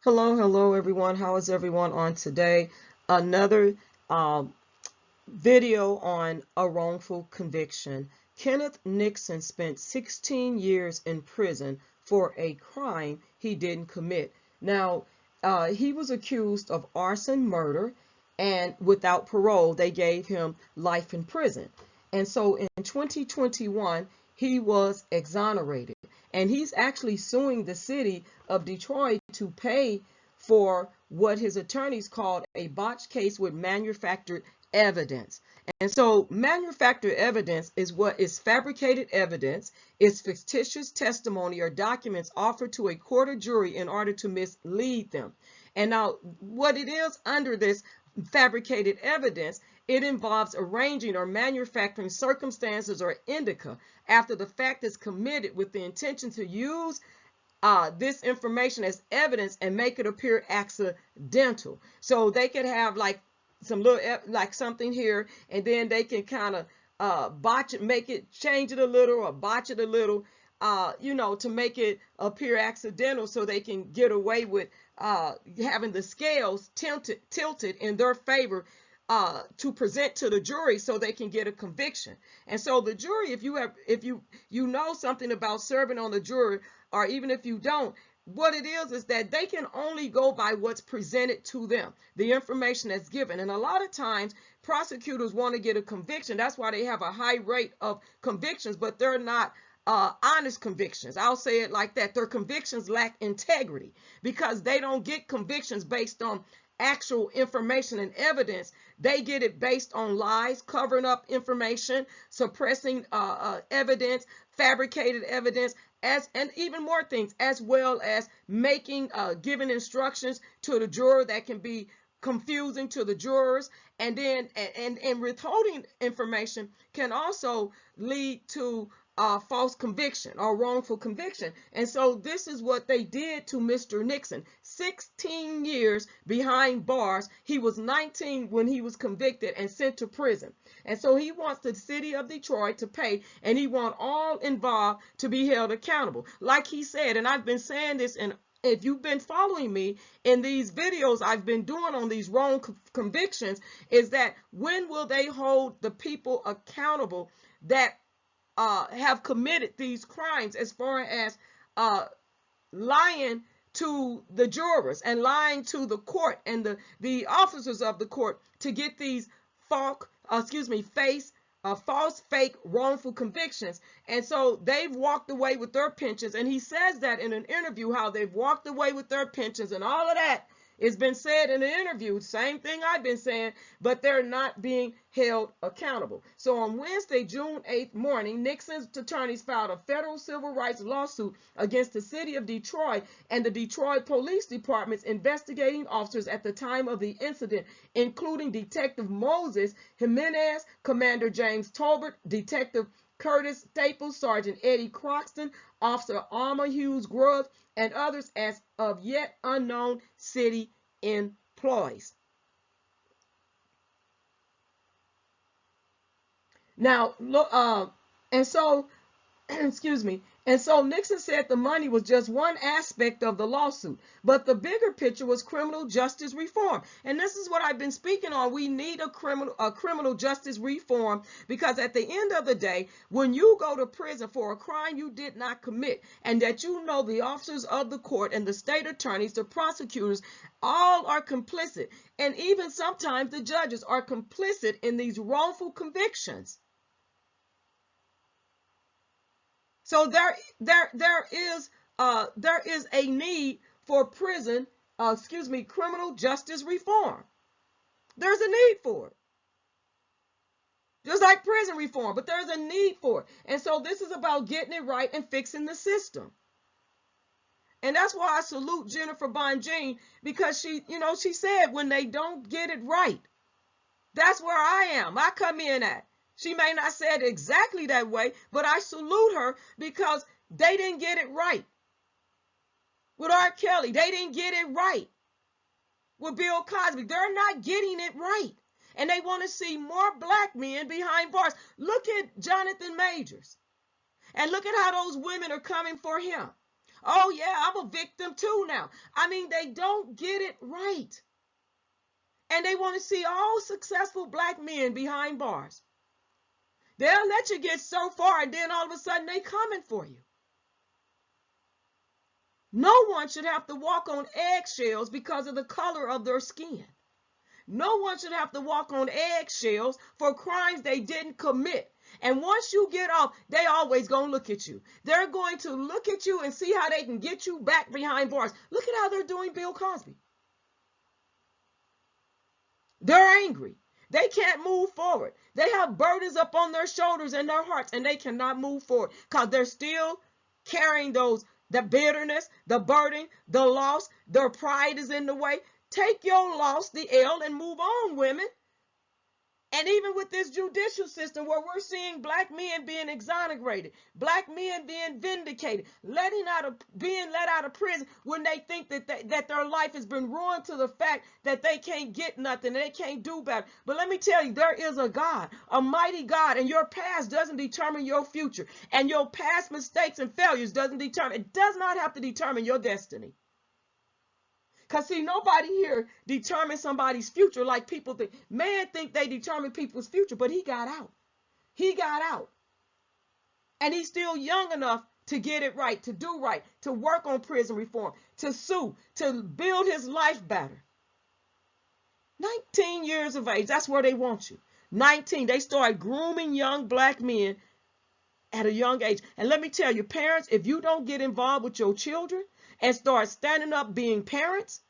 Hello everyone. How is everyone on today? Another video on a wrongful conviction. Kenneth Nixon spent 16 years in prison for a crime he didn't commit. Now, he was accused of arson, murder, and without parole, they gave him life in prison. And so in 2021, he was exonerated. And he's actually suing the city of Detroit to pay for what his attorneys called a botched case with manufactured evidence. And so manufactured evidence is what is fabricated evidence, is fictitious testimony or documents offered to a court or jury in order to mislead them. And now what it is under this fabricated evidence, it involves arranging or manufacturing circumstances or indicia after the fact is committed with the intention to use this information as evidence and make it appear accidental. So they could have like some little like something here, and then they can kind of botch it, make it, change it a little or botch it a little, to make it appear accidental, so they can get away with having the scales tilted in their favor to present to the jury so they can get a conviction. And so the jury, if you know something about serving on the jury, or even if you don't, what it is that they can only go by what's presented to them, the information that's given. And a lot of times prosecutors want to get a conviction. That's why they have a high rate of convictions, but they're not honest convictions. I'll say it like that. Their convictions lack integrity because they don't get convictions based on actual information and evidence. They get it based on lies, covering up information, suppressing evidence, fabricated evidence, and even more things, as well as making giving instructions to the juror that can be confusing to the jurors, and then and withholding information can also lead to false conviction or wrongful conviction. And so this is what they did to Mr. Nixon. 16 years behind bars. He was 19 when he was convicted and sent to prison. And so he wants the city of Detroit to pay, and he wants all involved to be held accountable. Like he said, and I've been saying this, and if you've been following me in these videos I've been doing on these wrong convictions, is that when will they hold the people accountable that have committed these crimes, as far as lying to the jurors and lying to the court and the officers of the court to get these false, fake, wrongful convictions. And so they've walked away with their pensions, and he says that in an interview, how they've walked away with their pensions, and all of that has been said in the interview, same thing I've been saying, but they're not being held accountable. So on Wednesday, June 8th morning, Nixon's attorneys filed a federal civil rights lawsuit against the city of Detroit and the Detroit Police Department's investigating officers at the time of the incident, including Detective Moses Jimenez, Commander James Tolbert, Detective Curtis Staples, Sergeant Eddie Croxton, Officer Alma Hughes Grubb, and others as of yet unknown city employees. Now, look, and so, excuse me, and so Nixon said the money was just one aspect of the lawsuit, but the bigger picture was criminal justice reform. And this is what I've been speaking on. We need a criminal justice reform, because at the end of the day, when you go to prison for a crime you did not commit, and that the officers of the court and the state attorneys, the prosecutors, all are complicit, and even sometimes the judges are complicit in these wrongful convictions. So there is a need for criminal justice reform. There's a need for it. Just like prison reform, but there's a need for it. And so this is about getting it right and fixing the system. And that's why I salute Jennifer Bonjean, because she said when they don't get it right, that's where I am. I come in at. She may not say it exactly that way, but I salute her, because they didn't get it right. With R. Kelly, they didn't get it right. With Bill Cosby, they're not getting it right. And they want to see more black men behind bars. Look at Jonathan Majors. And look at how those women are coming for him. Oh yeah, I'm a victim too now. I mean, they don't get it right. And they want to see all successful black men behind bars. They'll let you get so far, and then all of a sudden they coming for you. No one should have to walk on eggshells because of the color of their skin. No one should have to walk on eggshells for crimes they didn't commit. And once you get off, they always gonna look at you. They're going to look at you and see how they can get you back behind bars. Look at how they're doing Bill Cosby. They're angry. They can't move forward. They have burdens up on their shoulders and their hearts, and they cannot move forward because they're still carrying the bitterness, the burden, the loss. Their pride is in the way. Take your loss, the L, and move on, women. And even with this judicial system where we're seeing black men being exonerated, black men being vindicated, being let out of prison when they think that their life has been ruined to the fact that they can't get nothing, they can't do better. But let me tell you, there is a God, a mighty God, and your past doesn't determine your future. And your past mistakes and failures it does not have to determine your destiny. Because, see, nobody here determines somebody's future like people think. Man think they determine people's future, but he got out. He got out. And he's still young enough to get it right, to do right, to work on prison reform, to sue, to build his life better. 19 years of age, that's where they want you. 19, they start grooming young black men at a young age. And let me tell you, parents, if you don't get involved with your children and start standing up being parents,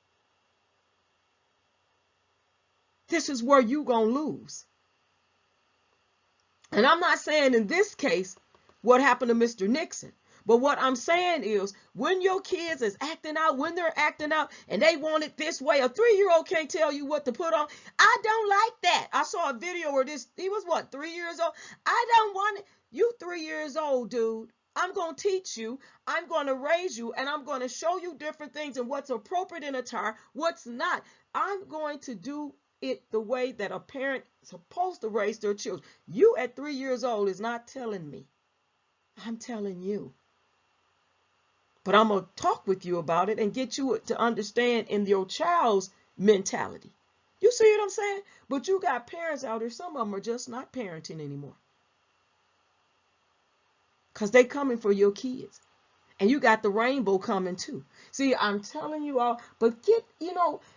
this is where you gonna lose. And I'm not saying in this case what happened to Mr. Nixon, but what I'm saying is when your kids is acting out, when they're acting out and they want it this way, a 3-year-old can't tell you what to put on. I don't like that. I saw a video where he was what, 3 years old? I don't want it. You 3 years old, dude. I'm going to teach you, I'm going to raise you, and I'm going to show you different things and what's appropriate in attire, what's not. I'm going to do it the way that a parent is supposed to raise their children. You at 3 years old is not telling me. I'm telling you. But I'm going to talk with you about it and get you to understand in your child's mentality. You see what I'm saying? But you got parents out there, some of them are just not parenting anymore. Because they coming for your kids. And you got the rainbow coming too. See, I'm telling you all, but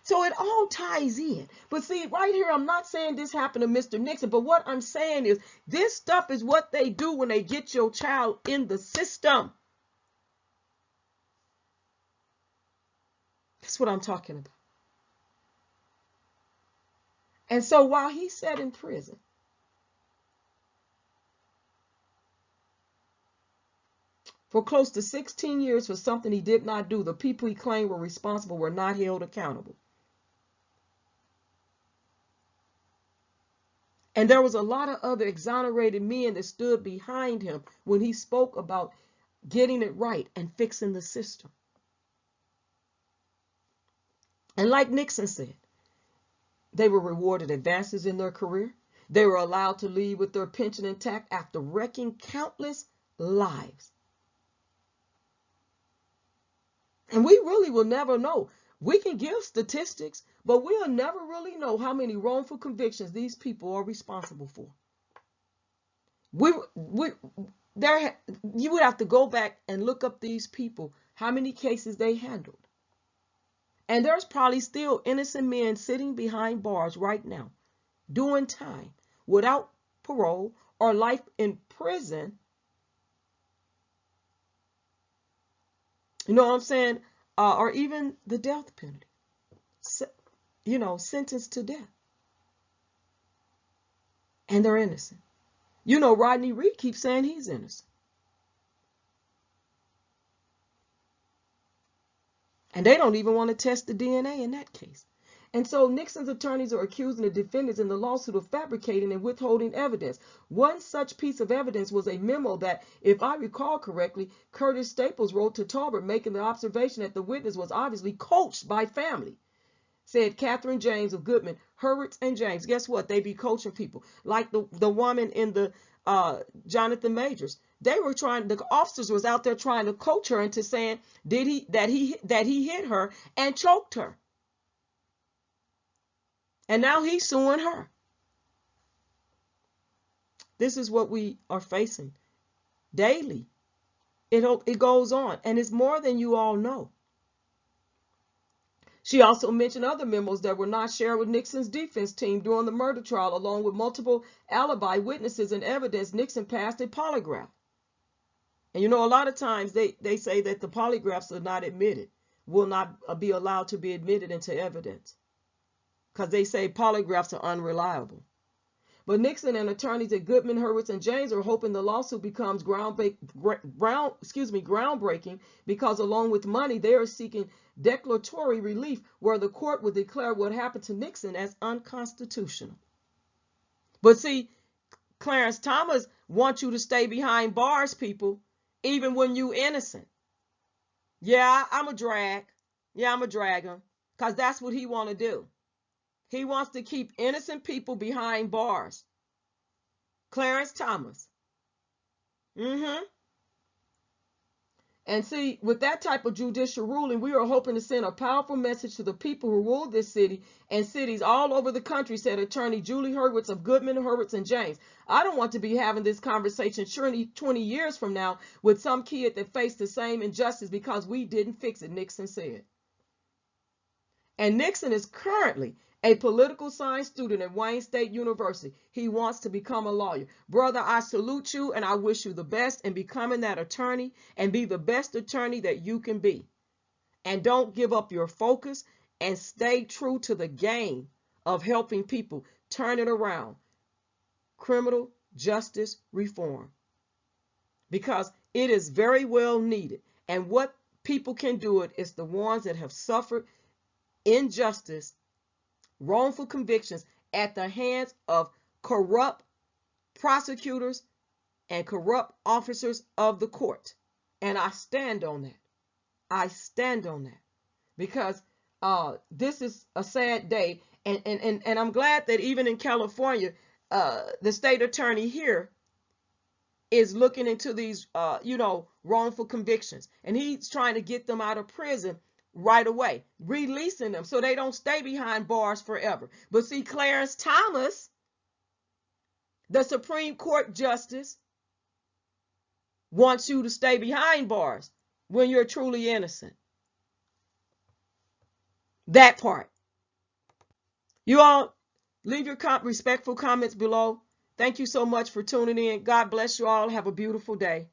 so it all ties in. But see, right here, I'm not saying this happened to Mr. Nixon, but what I'm saying is this stuff is what they do when they get your child in the system. That's what I'm talking about. And so while he sat in prison, for close to 16 years for something he did not do, the people he claimed were responsible were not held accountable. And there was a lot of other exonerated men that stood behind him when he spoke about getting it right and fixing the system. And like Nixon said, they were rewarded advances in their career. They were allowed to leave with their pension intact after wrecking countless lives. And we really will never know. We can give statistics, but we'll never really know how many wrongful convictions these people are responsible for. You would have to go back and look up these people, how many cases they handled. And there's probably still innocent men sitting behind bars right now, doing time without parole or life in prison. You know what I'm saying? Or even the death penalty. Sentenced to death. And they're innocent. Rodney Reed keeps saying he's innocent. And they don't even want to test the DNA in that case. And so Nixon's attorneys are accusing the defendants in the lawsuit of fabricating and withholding evidence. One such piece of evidence was a memo that, if I recall correctly, Curtis Staples wrote to Talbot, making the observation that the witness was obviously coached by family. Said Catherine James of Goodman, Hurwitz and James. Guess what? They be coaching people. Like the woman in the Jonathan Majors. The officers was out there trying to coach her into saying that he hit her and choked her. And now he's suing her. This is what we are facing daily. It goes on, and it's more than you all know. She also mentioned other memos that were not shared with Nixon's defense team during the murder trial, along with multiple alibi witnesses and evidence. Nixon passed a polygraph. And you know, a lot of times they say that the polygraphs are not admitted, will not be allowed to be admitted into evidence, because they say polygraphs are unreliable. But Nixon and attorneys at Goodman, Hurwitz, and James are hoping the lawsuit becomes groundbreaking, because along with money, they are seeking declaratory relief where the court would declare what happened to Nixon as unconstitutional. But see, Clarence Thomas wants you to stay behind bars, people, even when you innocent. Yeah, I'm a drag. Yeah, I'm a drag him, because that's what he want to do. He wants to keep innocent people behind bars. Clarence Thomas. And see, with that type of judicial ruling, we are hoping to send a powerful message to the people who rule this city and cities all over the country, said attorney Julie Hurwitz of Goodman, Hurwitz, and James. I don't want to be having this conversation surely 20 years from now with some kid that faced the same injustice because we didn't fix it, Nixon said. And Nixon is currently a political science student at Wayne State University. He wants to become a lawyer. Brother, I salute you and I wish you the best in becoming that attorney, and be the best attorney that you can be. And don't give up your focus, and stay true to the game of helping people turn it around. Criminal justice reform. Because it is very well needed. And what people can do it is the ones that have suffered injustice, wrongful convictions at the hands of corrupt prosecutors and corrupt officers of the court. And I stand on that. I stand on that, because this is a sad day. And I'm glad that even in California, the state attorney here is looking into these, wrongful convictions. And he's trying to get them out of prison right away, releasing them so they don't stay behind bars forever. But see, Clarence Thomas, the Supreme Court justice, wants you to stay behind bars when you're truly innocent. That part. You all leave your respectful comments below. Thank you so much for tuning in. God bless you all. Have a beautiful day.